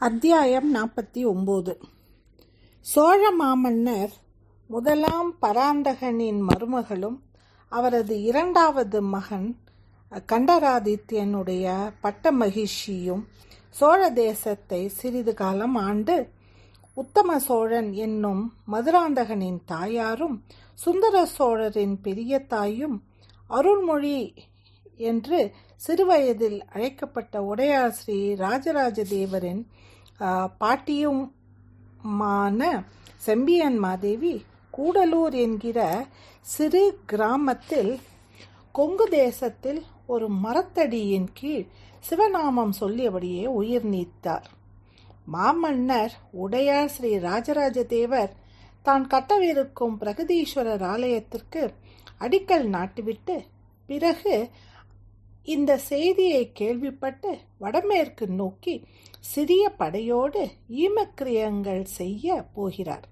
அத்தியாயம் 49. சோழ மாமன்னர் முதலாம் பராந்தகனின் மருமகளும் அவரது இரண்டாவது மகன் கண்டராதித்யனுடைய பட்ட மகிழ்ச்சியும் சோழ தேசத்தை சிறிது காலம் ஆண்டு உத்தம சோழன் என்னும் மதுராந்தகனின் தாயாரும் சுந்தர சோழரின் பெரிய தாயும் அருள்மொழி என்று சிறுவயதில் அழைக்கப்பட்ட உடையார் ஸ்ரீ ராஜராஜ தேவரின் பாட்டியுமான செம்பியன் மாதேவி கூடலூர் என்கிற சிறு கிராமத்தில் கொங்கு தேசத்தில் ஒரு மரத்தடியின் கீழ் சிவநாமம் சொல்லியபடியே உயிர் நீத்தார். மாமன்னர் உடையார் ஸ்ரீ ராஜராஜ தேவர் தான் கட்டவிருக்கும் பிரகதீஸ்வரர் ஆலயத்திற்கு அடிக்கல் நாட்டிவிட்டு பிறகு இந்த செய்தியை கேள்விப்பட்டு வடமேற்கு நோக்கி சிறிய படையோடு ஈமக்கிரியங்கள் செய்ய போகிறார்.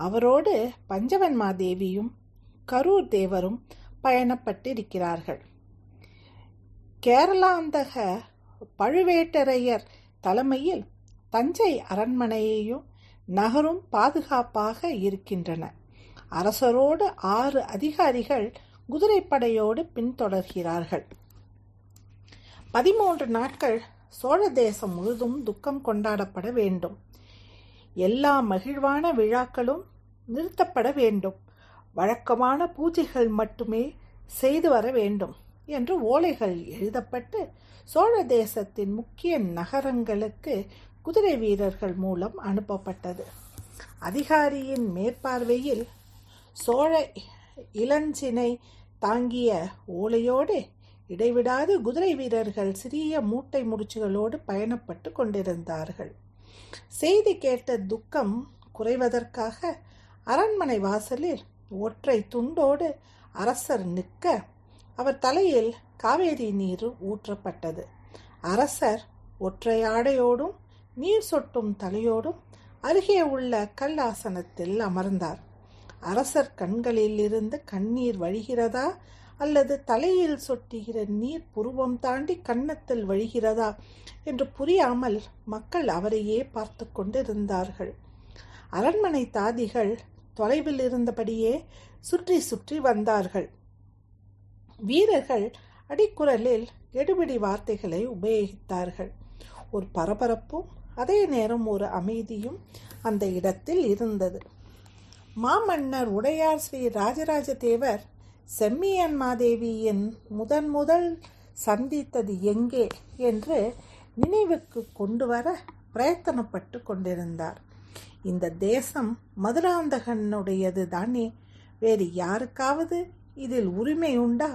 அவரோடு பஞ்சவன் மாதேவியும் கரூர் தேவரும் பயணப்பட்டிருக்கிறார்கள். கேரளாந்தக பழுவேட்டரையர் தலைமையில் தஞ்சை அரண்மனையையும் நகரும் பாதுகாப்பாக இருக்கின்றன. அரசரோடு 6 அதிகாரிகள் குதிரைப்படையோடு பின்தொடர்கிறார்கள். 13 நாட்கள் சோழ தேசம் முழுதும் துக்கம் கொண்டாடப்பட வேண்டும். எல்லா மகிழ்வான விழாக்களும் நிறுத்தப்பட வேண்டும். வழக்கமான பூஜைகள் மட்டுமே செய்து வர வேண்டும் என்று ஓலைகள் எழுதப்பட்டு சோழ தேசத்தின் முக்கிய நகரங்களுக்கு குதிரை வீரர்கள் மூலம் அனுப்பப்பட்டது. அதிகாரியின் மேற்பார்வையில் சோழ இளஞ்சினை தாங்கிய ஓலையோடு இடைவிடாது குதிரை வீரர்கள் சிறிய மூட்டை முடிச்சுகளோடு பயணப்பட்டு கொண்டிருந்தார்கள். செய்தி கேட்ட துக்கம் குறைவதற்காக அரண்மனை வாசலில் ஒற்றை துண்டோடு அரசர் நிற்க அவர் தலையில் காவேரி நீர் ஊற்றப்பட்டது. அரசர் ஒற்றை ஆடையோடும் நீர் சொட்டும் தலையோடும் அருகே உள்ள கல்லாசனத்தில் அமர்ந்தார். அரசர் கண்களில் இருந்து கண்ணீர் வழிகிறதா அல்லது தலையில் சொட்டுகிற நீர் புருவம் தாண்டி கன்னத்தில் வழிகிறதா என்று புரியாமல் மக்கள் அவரையே பார்த்து கொண்டிருந்தார்கள். அரண்மனை தாதிகள் தொலைவில் இருந்தபடியே சுற்றி சுற்றி வந்தார்கள். வீரர்கள் அடிக்குரலில் எடுபிடி வார்த்தைகளை உபயோகித்தார்கள். ஒரு பரபரப்பும் அதே நேரம் ஒரு அமைதியும் அந்த இடத்தில் இருந்தது. மாமன்னர் உடையார் ஸ்ரீ ராஜராஜ தேவர் செம்பியன் மாதேவியின் முதல் சந்தித்தது எங்கே என்று நினைவுக்கு கொண்டு வர பிரயத்தனப்பட்டு கொண்டிருந்தார். இந்த தேசம் மதுராந்தகனுடையது தானே, வேறு யாருக்காவது இதில் உரிமை உண்டா?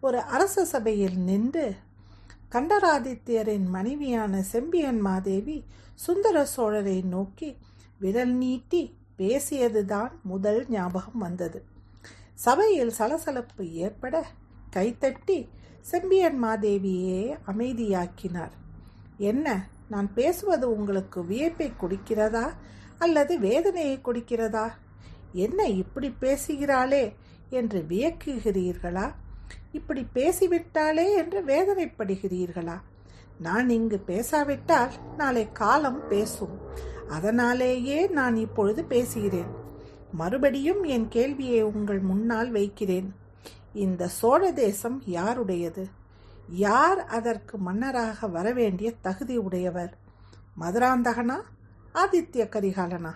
ஒரு அரச சபையில் நின்று கண்டராதித்யரின் மனைவியான செம்பியன் மாதேவி சுந்தர சோழரை நோக்கி விரல் நீட்டி பேசியதுதான் முதல் ஞாபகம் வந்தது. சபையில் சலசலப்பு ஏற்பட கைத்தட்டி செம்பியன் மாதேவியே அமைதியாக்கினார். என்ன, நான் பேசுவது உங்களுக்கு வியப்பை கொடுக்கிறதா அல்லது வேதனையை கொடுக்கிறதா? என்ன இப்படி பேசுகிறாளே என்று வியக்குகிறீர்களா? இப்படி பேசிவிட்டாளே என்று வேதனைப்படுகிறீர்களா? நான் இங்கு பேசாவிட்டால் நாளை காலம் பேசும். அதனாலேயே நான் இப்பொழுது பேசுகிறேன். மறுபடியும் என் கேள்வியை உங்கள் முன்னால் வைக்கிறேன். இந்த சோழ தேசம் யாருடையது? யார் அதற்கு மன்னராக வரவேண்டிய தகுதி உடையவர்? மதுராந்தகனா, ஆதித்ய கரிகாலனா?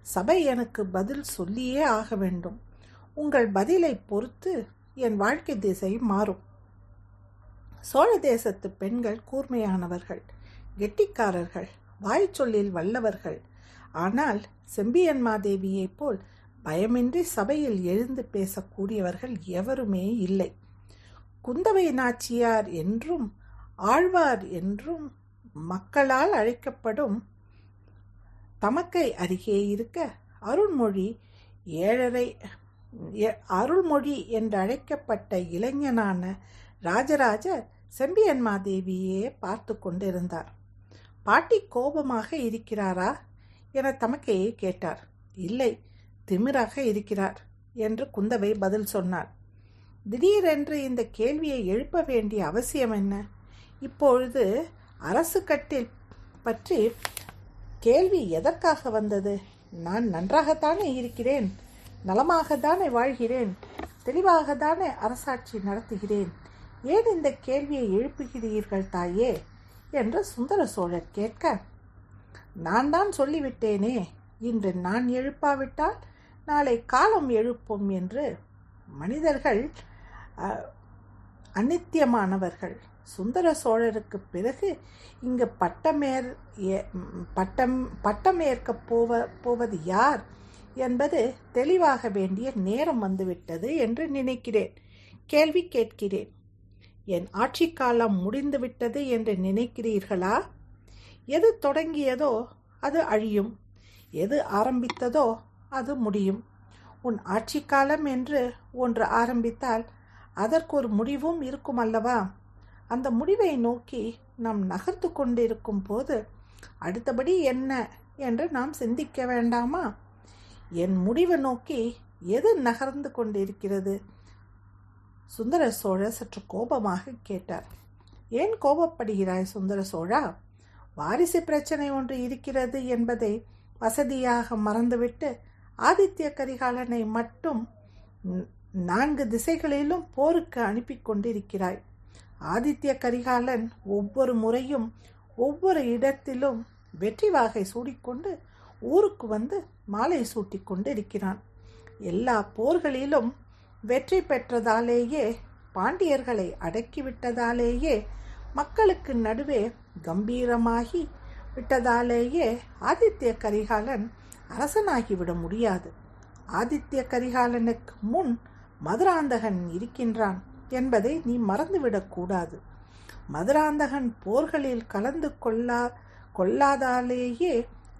சபை எனக்கு பதில் சொல்லியே ஆக வேண்டும். உங்கள் பதிலை பொறுத்து என் வாழ்க்கை திசை மாறும். சோழ தேசத்து பெண்கள் கூர்மையானவர்கள், கெட்டிக்காரர்கள், வாய்ச்சொல்லில் வல்லவர்கள். ஆனால் செம்பியன் மாதேவியைப் போல் பயமின்றி சபையில் எழுந்து பேசக்கூடியவர்கள் எவருமே இல்லை. குந்தவை நாச்சியார் என்றும் ஆழ்வார் என்றும் மக்களால் அழைக்கப்படும் தமக்கை அருகே இருக்க அருள்மொழி என்று அழைக்கப்பட்ட இளைஞனான ராஜராஜர் செம்பியன் மாதேவியே பார்த்து கொண்டிருந்தார். பாட்டி கோபமாக இருக்கிறாரா என தமக்கையை கேட்டார். இல்லை, திமிராக இருக்கிறார் என்று குந்தவை பதில் சொன்னார். திடீரென்று இந்த கேள்வியை எழுப்ப வேண்டிய அவசியம் என்ன? இப்பொழுது அரசு கட்டில் பற்றி கேள்வி எதற்காக வந்தது? நான் நன்றாகத்தானே இருக்கிறேன், நலமாகத்தானே வாழ்கிறேன், தெளிவாகத்தானே அரசாட்சி நடத்துகிறேன். ஏன் இந்த கேள்வியை எழுப்புகிறீர்கள் தாயே என்று சுந்தர சோழர் கேட்க, நான் தான் சொல்லிவிட்டேனே, இன்று நான் எழுப்பாவிட்டால் நாளை காலம் எழுப்பும் என்று. மனிதர்கள் அநித்தியமானவர்கள். சுந்தர சோழருக்கு பிறகு இங்கு பட்டமேற்க போவது யார் என்பது தெளிவாக வேண்டிய நேரம் வந்துவிட்டது என்று நினைக்கிறேன். கேள்வி கேட்கிறேன். என் ஆட்சி காலம் முடிந்துவிட்டது என்று நினைக்கிறீர்களா? எது தொடங்கியதோ அது அழியும், எது ஆரம்பித்ததோ அது முடியும். உன் ஆட்சி காலம் என்று ஒன்று ஆரம்பித்தால் அதற்கு ஒரு முடிவும் இருக்கும் அல்லவா? அந்த முடிவை நோக்கி நாம் நகர்த்து கொண்டிருக்கும் போது அடுத்தபடி என்ன என்று நாம் சிந்திக்க வேண்டாமா? என் முடிவை நோக்கி எது நகர்ந்து கொண்டிருக்கிறது? சுந்தர சோழர் சற்று கோபமாக கேட்டார். ஏன் கோபப்படுகிறாய் சுந்தர சோழா? வாரிசு பிரச்சனை ஒன்று இருக்கிறது என்பதை வசதியாக மறந்துவிட்டு ஆதித்ய கரிகாலனை மட்டும் 4 திசைகளிலும் போருக்கு அனுப்பி கொண்டிருக்கிறாய். ஆதித்ய கரிகாலன் ஒவ்வொரு முறையும் ஒவ்வொரு இடத்திலும் வெற்றி வாகை சூடிக்கொண்டு ஊருக்கு வந்து மாலை சூட்டி கொண்டு இருக்கிறான். எல்லா போர்களிலும் வெற்றி பெற்றதாலேயே, பாண்டியர்களை அடக்கிவிட்டதாலேயே, மக்களுக்கு நடுவே கம்பீரமாகி விட்டதாலேயே ஆதித்ய கரிகாலன் அரசனாகிவிட முடியாது. ஆதித்ய கரிகாலனுக்கு முன் மதுராந்தகன் இருக்கின்றான் என்பதை நீ மறந்துவிடக்கூடாது. மதுராந்தகன் போர்களில் கலந்து கொள்ளாதாலேயே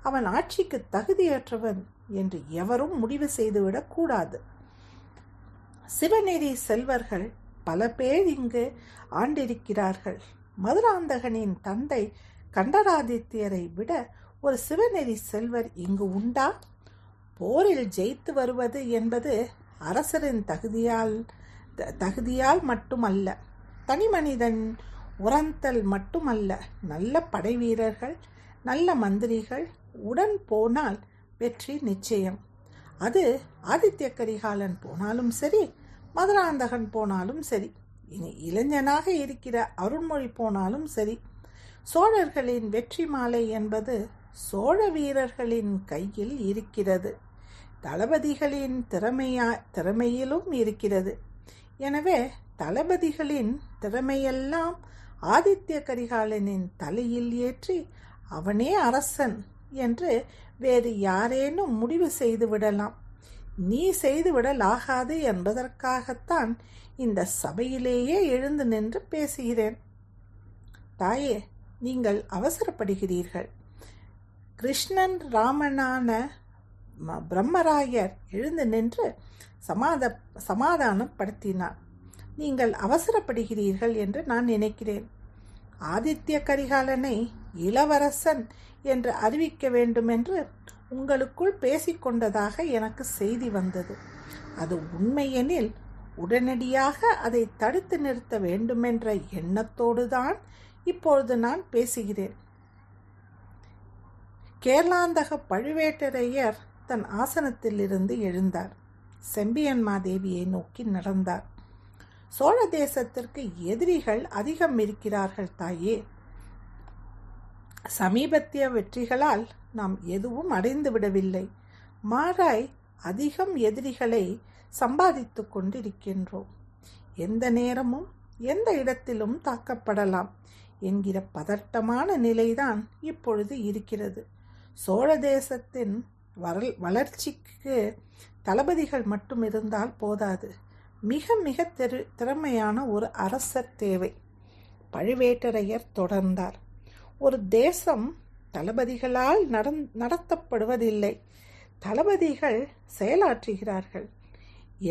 அவன் ஆட்சிக்கு தகுதியற்றவன் என்று எவரும் முடிவு செய்துவிடக்கூடாது. சிவநெறி செல்வர்கள் பல பேர் இங்கு ஆண்டிருக்கிறார்கள். மதுராந்தகனின் தந்தை கண்டராதித்யரை விட ஒரு சிவநெறி செல்வர் இங்கு உண்டா? போரில் ஜெயித்து வருவது என்பது அரசரின் தகுதியால் மட்டுமல்ல, தனி மனிதன் உரத்தல் மட்டுமல்ல. நல்ல படை வீரர்கள், நல்ல மந்திரிகள் உடன் போனால் வெற்றி நிச்சயம். அது ஆதித்ய கரிகாலன் போனாலும் சரி, மதுராந்தகன் போனாலும் சரி, இனி இளைஞனாக இருக்கிற அருண்மொழி போனாலும் சரி. சோழர்களின் வெற்றி மாலை என்பது சோழ வீரர்களின் கையில் இருக்கிறது. தளபதிகளின் திறமையிலும் இருக்கிறது. எனவே தளபதிகளின் திறமையெல்லாம் ஆதித்ய கரிகாலனின் தலையில் ஏற்றி அவனே அரசன் என்று வேறு யாரேனும் முடிவு செய்து விடலாம். நீ செய்துவிடலாகாது என்பதற்காகத்தான் இந்த சபையிலேயே எழுந்து நின்று பேசுகிறேன். தாயே, நீங்கள் அவசரப்படுகிறீர்கள். கிருஷ்ணன் ராமனான பிரம்மராயர் எழுந்து நின்று சமாதானப்படுத்தினார். நீங்கள் அவசரப்படுகிறீர்கள் என்று நான் நினைக்கிறேன். ஆதித்ய கரிகாலனை இளவரசன் என்று அறிவிக்க வேண்டுமென்று உங்களுக்குள் பேசிக்கொண்டதாக எனக்கு செய்தி வந்தது. அது உண்மையெனில் உடனடியாக அதை தடுத்து நிறுத்த வேண்டுமென்ற எண்ணத்தோடுதான் இப்பொழுது நான் பேசுகிறேன். கேரளாந்தக பழுவேட்டரையர் தன் ஆசனத்திலிருந்து எழுந்தார். செம்பியன்மாதேவியை நோக்கி நடந்தார். சோழ தேசத்திற்கு எதிரிகள் அதிகம் இருக்கிறார்கள் தாயே. சமீபத்திய வெற்றிகளால் நாம் எதுவும் அடைந்து விடவில்லை. மாறாய் அதிகம் எதிரிகளை சம்பாதித்து கொண்டிருக்கின்றோம். எந்த நேரமும் எந்த இடத்திலும் தாக்கப்படலாம் என்கிற பதட்டமான நிலைதான் இப்பொழுது இருக்கிறது. சோழ தேசத்தின் வளர்ச்சிக்கு தளபதிகள் மட்டும் இருந்தால் போதாது. மிக மிக திறமையான ஒரு அரசர் தேவை. பழுவேட்டரையர் தொடர்ந்தார். ஒரு தேசம் தளபதிகளால் நடத்தப்படுவதில்லை. தளபதிகள் செயலாற்றுகிறார்கள்.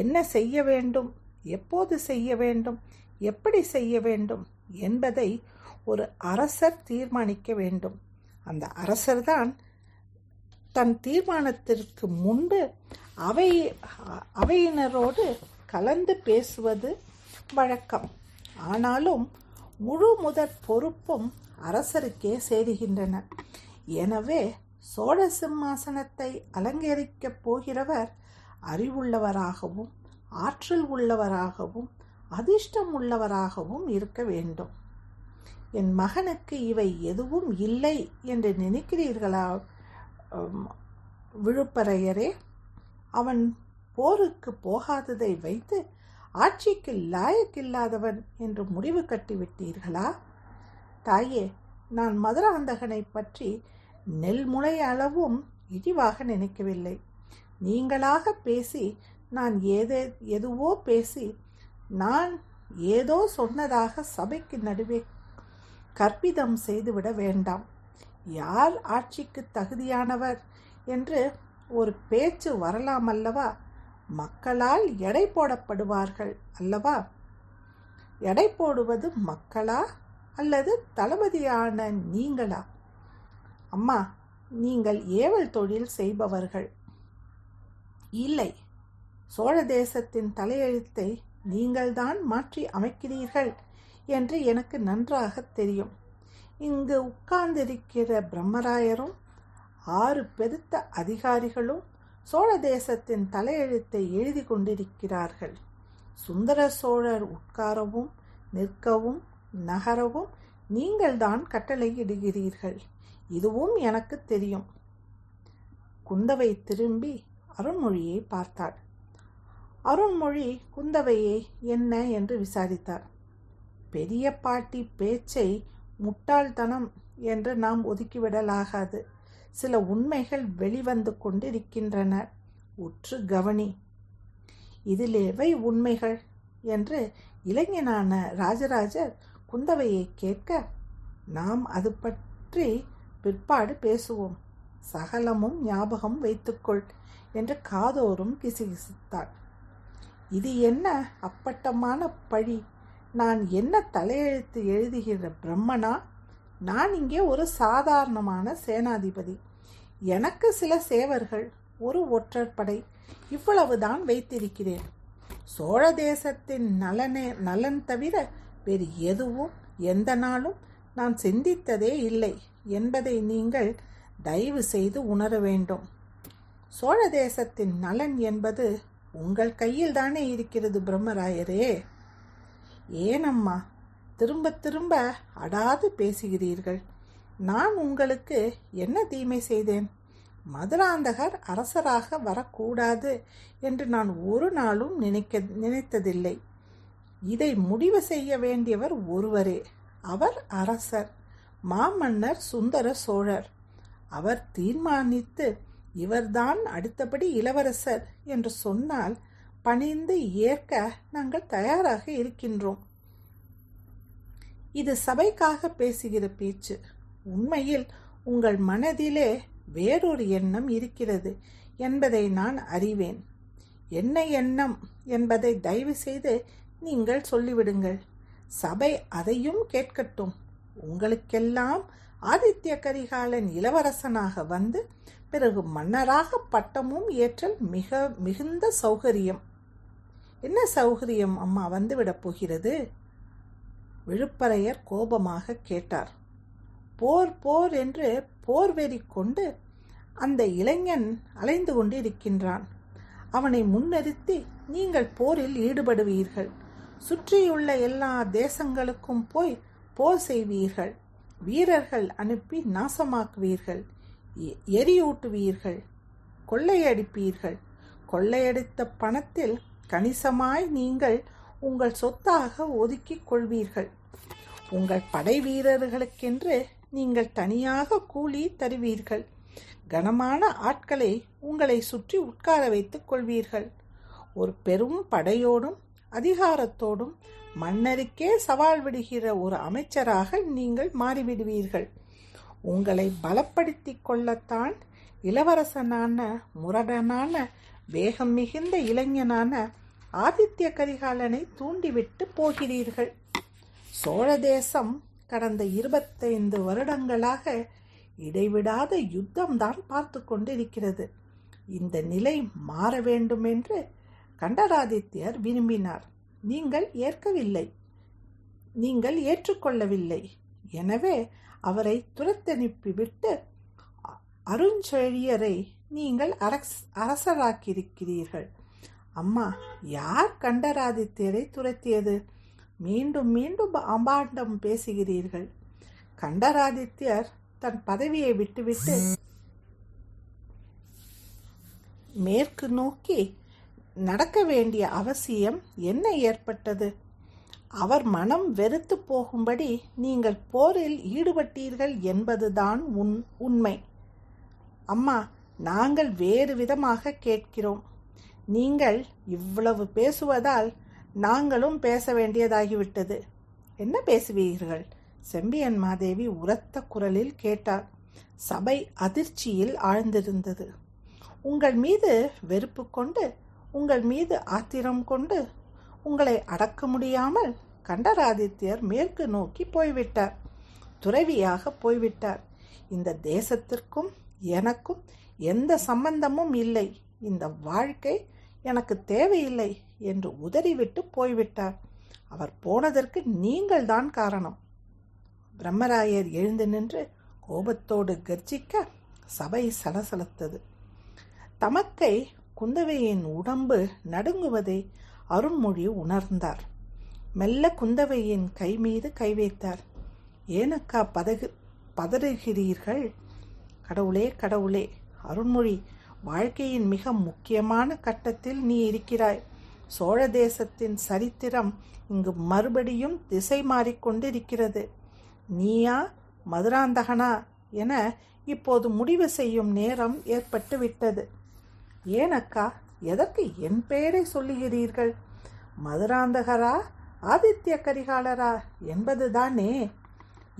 என்ன செய்ய வேண்டும், எப்போது செய்ய வேண்டும், எப்படி செய்ய வேண்டும் என்பதை ஒரு அரசர் தீர்மானிக்க வேண்டும். அந்த அரசர்தான் தன் தீர்மானத்திற்கு முன்பு அவையினரோடு கலந்து பேசுவது வழக்கம். ஆனாலும் முழு முதற் பொறுப்பும் அரசருக்கே சேருகின்றன. எனவே சோழ சிம்மாசனத்தை அலங்கரிக்கப் போகிறவர் அறிவுள்ளவராகவும் ஆற்றல் உள்ளவராகவும் அதிர்ஷ்டம் உள்ளவராகவும் இருக்க வேண்டும். என் மகனுக்கு இவை எதுவும் இல்லை என்று நினைக்கிறீர்களா விழுப்பரையரே? அவன் போருக்கு போகாததை வைத்து ஆட்சிக்கு லாயக்கில்லாதவன் என்று முடிவு கட்டிவிட்டீர்களா? தாயே, நான் மதுராந்தகனை பற்றி நெல்முளை அளவும் இழிவாக நினைக்கவில்லை. நீங்களாக பேசி நான் எதுவோ பேசி நான் ஏதோ சொன்னதாக சபைக்கு நடுவே கற்பிதம் செய்துவிட வேண்டாம். யார் ஆட்சிக்கு தகுதியானவர் என்று ஒரு பேச்சு வரலாம் அல்லவா? மக்களால் எடை போடப்படுவார்கள் அல்லவா? எடை போடுவது மக்களா அல்லது தளபதியான நீங்களா? அம்மா, நீங்கள் ஏவல் தொழில் செய்பவர்கள் இல்லை. சோழ தேசத்தின் தலையெழுத்தை நீங்கள்தான் மாற்றி அமைக்கிறீர்கள் என்று எனக்கு நன்றாக தெரியும். இங்கு உட்கார்ந்திருக்கிற பிரம்மராயரும் 6 பெருத்த அதிகாரிகளும் சோழ தேசத்தின் தலையெழுத்தை எழுதி கொண்டிருக்கிறார்கள். சுந்தர சோழர் உட்காரவும் நிற்கவும் நகரவும் நீங்கள்தான் கட்டளையிடுகிறீர்கள். இதுவும் எனக்கு தெரியும். குந்தவை திரும்பி அருண்மொழியை பார்த்தாள். அருண்மொழி குந்தவையை என்ன என்று விசாரித்தார். பெரிய பாட்டி பேச்சை முட்டாள்தனம் என்று நாம் ஒதுக்கிவிடலாகாது. சில உண்மைகள் வெளிவந்து கொண்டிருக்கின்றன. உற்று கவனி. இதில் எவை உண்மைகள் என்று இளைஞனான ராஜராஜர் குந்தவையை கேட்க, நாம் அது பற்றி பிற்பாடு பேசுவோம். சகலமும் ஞாபகம் வைத்துக்கொள் என்று காதோறும் கிசுகிசுத்தாள். இது என்ன அப்பட்டமான பழி? நான் என்ன தலையெழுத்து எழுதுகிற பிரம்மனா? நான் இங்கே ஒரு சாதாரணமான சேனாதிபதி. எனக்கு சில சேவர்கள், ஒரு ஒற்றற்படை, இவ்வளவுதான் வைத்திருக்கிறேன். சோழ தேசத்தின் நலன் தவிர வேறு எதுவும் எந்த நாளும் நான் சிந்தித்ததே இல்லை என்பதை நீங்கள் தயவு செய்து உணர வேண்டும். சோழ தேசத்தின் நலன் என்பது உங்கள் கையில் தானே இருக்கிறது பிரம்மராயரே. ஏனம்மா திரும்ப திரும்ப அடாது பேசுகிறீர்கள்? நான் உங்களுக்கு என்ன தீமை செய்தேன்? மதுராந்தகர் அரசராக வரக்கூடாது என்று நான் ஒரு நாளும் நினைத்ததில்லை. இதை முடிவு செய்ய வேண்டியவர் ஒருவரே. அவர் அரசர், மாமன்னர் சுந்தர சோழர். அவர் தீர்மானித்து இவர்தான் அடுத்தபடி இளவரசர் என்று சொன்னால் பணிந்து ஏற்க நாங்கள் தயாராக இருக்கின்றோம். இது சபைக்காக பேசுகிற பேச்சு. உண்மையில் உங்கள் மனதிலே வேறொரு எண்ணம் இருக்கிறது என்பதை நான் அறிவேன். என்ன எண்ணம் என்பதை தயவு செய்து நீங்கள் சொல்லிவிடுங்கள். சபை அதையும் கேட்கட்டும். உங்களுக்கெல்லாம் ஆதித்ய கரிகாலன் இளவரசனாக வந்து பிறகு மன்னராக பட்டமும் ஏற்றல் மிகுந்த சௌகரியம். என்ன சௌகரியம் அம்மா வந்துவிடப் போகிறது? விழுப்பரையர் கோபமாக கேட்டார். போர் போர் என்று போர் வெறி கொண்டு அந்த இளைஞன் அலைந்து கொண்டு இருக்கின்றான். அவனை முன்னிறுத்தி நீங்கள் போரில் ஈடுபடுவீர்கள். சுற்றியுள்ள எல்லா தேசங்களுக்கும் போய் போர் செய்வீர்கள். வீரர்கள் அனுப்பி நாசமாக்குவீர்கள். எரியூட்டுவீர்கள். கொள்ளையடிப்பீர்கள். கொள்ளையடித்த பணத்தில் கணிசமாய் நீங்கள் உங்கள் சொத்தாக ஒதுக்கிக் கொள்வீர்கள். உங்கள் படை வீரர்களுக்கென்று நீங்கள் தனியாக கூலி தருவீர்கள். கனமான ஆட்களை உங்களை சுற்றி உட்கார வைத்துக் கொள்வீர்கள். ஒரு பெரும் படையோடும் அதிகாரத்தோடும் மன்னருக்கே சவால் விடுகிற ஒரு அமைச்சராக நீங்கள் மாறிவிடுவீர்கள். உங்களை பலப்படுத்தி கொள்ளத்தான் இளவரசனான முரடனான வேகம் மிகுந்த இளைஞனான ஆதித்ய கரிகாலனை தூண்டிவிட்டு போகிறீர்கள். சோழ தேசம் கடந்த 25 வருடங்களாக இடைவிடாத யுத்தம்தான் பார்த்து கொண்டிருக்கிறது. இந்த நிலை மாற வேண்டும் என்று கண்டராதித்யர் விரும்பினார். நீங்கள் ஏற்கவில்லை. நீங்கள் ஏற்றுக்கொள்ளவில்லை. எனவே அவரை துரத்தனுப்பிவிட்டு அருஞ்செழியரை நீங்கள் அரசராக்கியிருக்கிறீர்கள். அம்மா, யார் கண்டராதித்யரை துரத்தியது? மீண்டும் மீண்டும் அம்பாண்டம் பேசுகிறீர்கள். கண்டராதித்யர் தன் பதவியை விட்டுவிட்டு மேற்கு நோக்கி நடக்க வேண்டிய அவசியம் என்ன ஏற்பட்டது? அவர் மனம் வெறுத்து போகும்படி நீங்கள் போரில் ஈடுபட்டீர்கள் என்பதுதான் உண்மை. அம்மா, நாங்கள் வேறு விதமாக கேட்கிறோம். நீங்கள் இவ்வளவு பேசுவதால் நாங்களும் பேச வேண்டியதாகிவிட்டது. என்ன பேசுவீர்கள்? செம்பியன் மாதேவி உரத்த குரலில் கேட்டார். சபை அதிர்ச்சியில் ஆழ்ந்திருந்தது. உங்கள் மீது வெறுப்பு கொண்டு, உங்கள் மீது ஆத்திரம் கொண்டு, உங்களை அடக்க முடியாமல் கண்டராதித்யர் மேற்கு நோக்கி போய்விட்டார். துறவியாக போய்விட்டார். இந்த தேசத்திற்கும் எனக்கும் எந்த சம்பந்தமும் இல்லை. இந்த வாழ்க்கை எனக்கு தேவையில்லை என்று உதறிவிட்டு போய்விட்டார். அவர் போனதற்கு நீங்கள் தான் காரணம். பிரம்மராயர் எழுந்து நின்று கோபத்தோடு கர்ஜிக்க சபை சலசலத்தது. தமக்கை குந்தவையின் உடம்பு நடுங்குவதை அருண்மொழி உணர்ந்தார். மெல்ல குந்தவையின் கை மீது கை வைத்தார். ஏனக்கா பதறுகிறீர்கள்? கடவுளே கடவுளே, அருண்மொழி, வாழ்க்கையின் மிக முக்கியமான கட்டத்தில் நீ இருக்கிறாய். சோழ தேசத்தின் சரித்திரம் இங்கு மறுபடியும் திசை மாறிக்கொண்டிருக்கிறது. நீயா மதுராந்தகனா என இப்போது முடிவு செய்யும் நேரம் ஏற்பட்டு விட்டது. ஏனக்கா, எதற்கு என் பெயரை சொல்லுகிறீர்கள்? மதுராந்தகரா ஆதித்ய கரிகாலரா என்பதுதானே?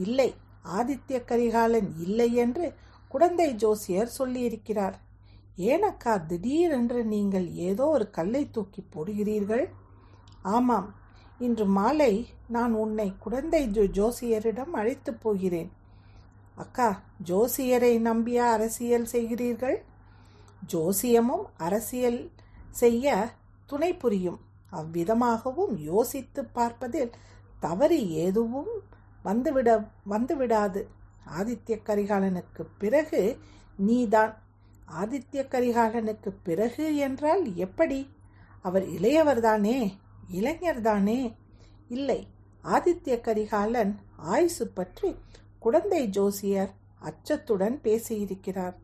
இல்லை, ஆதித்ய கரிகாலன் இல்லை என்று குடந்தை ஜோசியர் சொல்லியிருக்கிறார். ஏனக்கா திடீரென்று நீங்கள் ஏதோ ஒரு கல்லை தூக்கி போடுகிறீர்கள்? ஆமாம், இன்று மாலை நான் உன்னை குடந்தை ஜோசியரிடம் அழைத்து போகிறேன். அக்கா, ஜோசியரை நம்பியா அரசியல் செய்கிறீர்கள்? ஜோசியமும் அரசியல் செய்ய துணை புரியும். அவ்விதமாகவும் யோசித்து பார்ப்பதில் தவறு எதுவும் வந்துவிடாது. ஆதித்ய கரிகாலனுக்கு பிறகு நீதான். ஆதித்ய கரிகாலனுக்கு பிறகு என்றால் எப்படி? அவர் இளையவர்தானே, இளைஞர்தானே? இல்லை, ஆதித்ய கரிகாலன் ஆயுசு பற்றி குடந்தை ஜோசியர் அச்சத்துடன் பேசியிருக்கிறார்.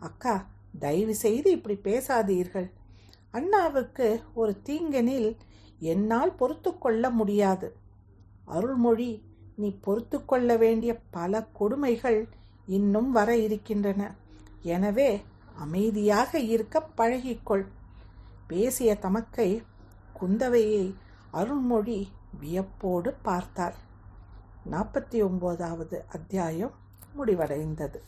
அக்கா, தயவு செய்து இப்படி பேசாதீர்கள். அண்ணாவுக்கு ஒரு தீங்கெனில் என்னால் பொறுத்து கொள்ள முடியாது. அருள்மொழி, நீ பொறுத்து கொள்ள வேண்டிய பல கொடுமைகள் இன்னும் வர இருக்கின்றன. எனவே அமைதியாக இருக்க பழகிக்கொள். பேசிய தமக்கை குந்தவையை அருள்மொழி வியப்போடு பார்த்தார். 49வது அத்தியாயம் முடிவடைந்தது.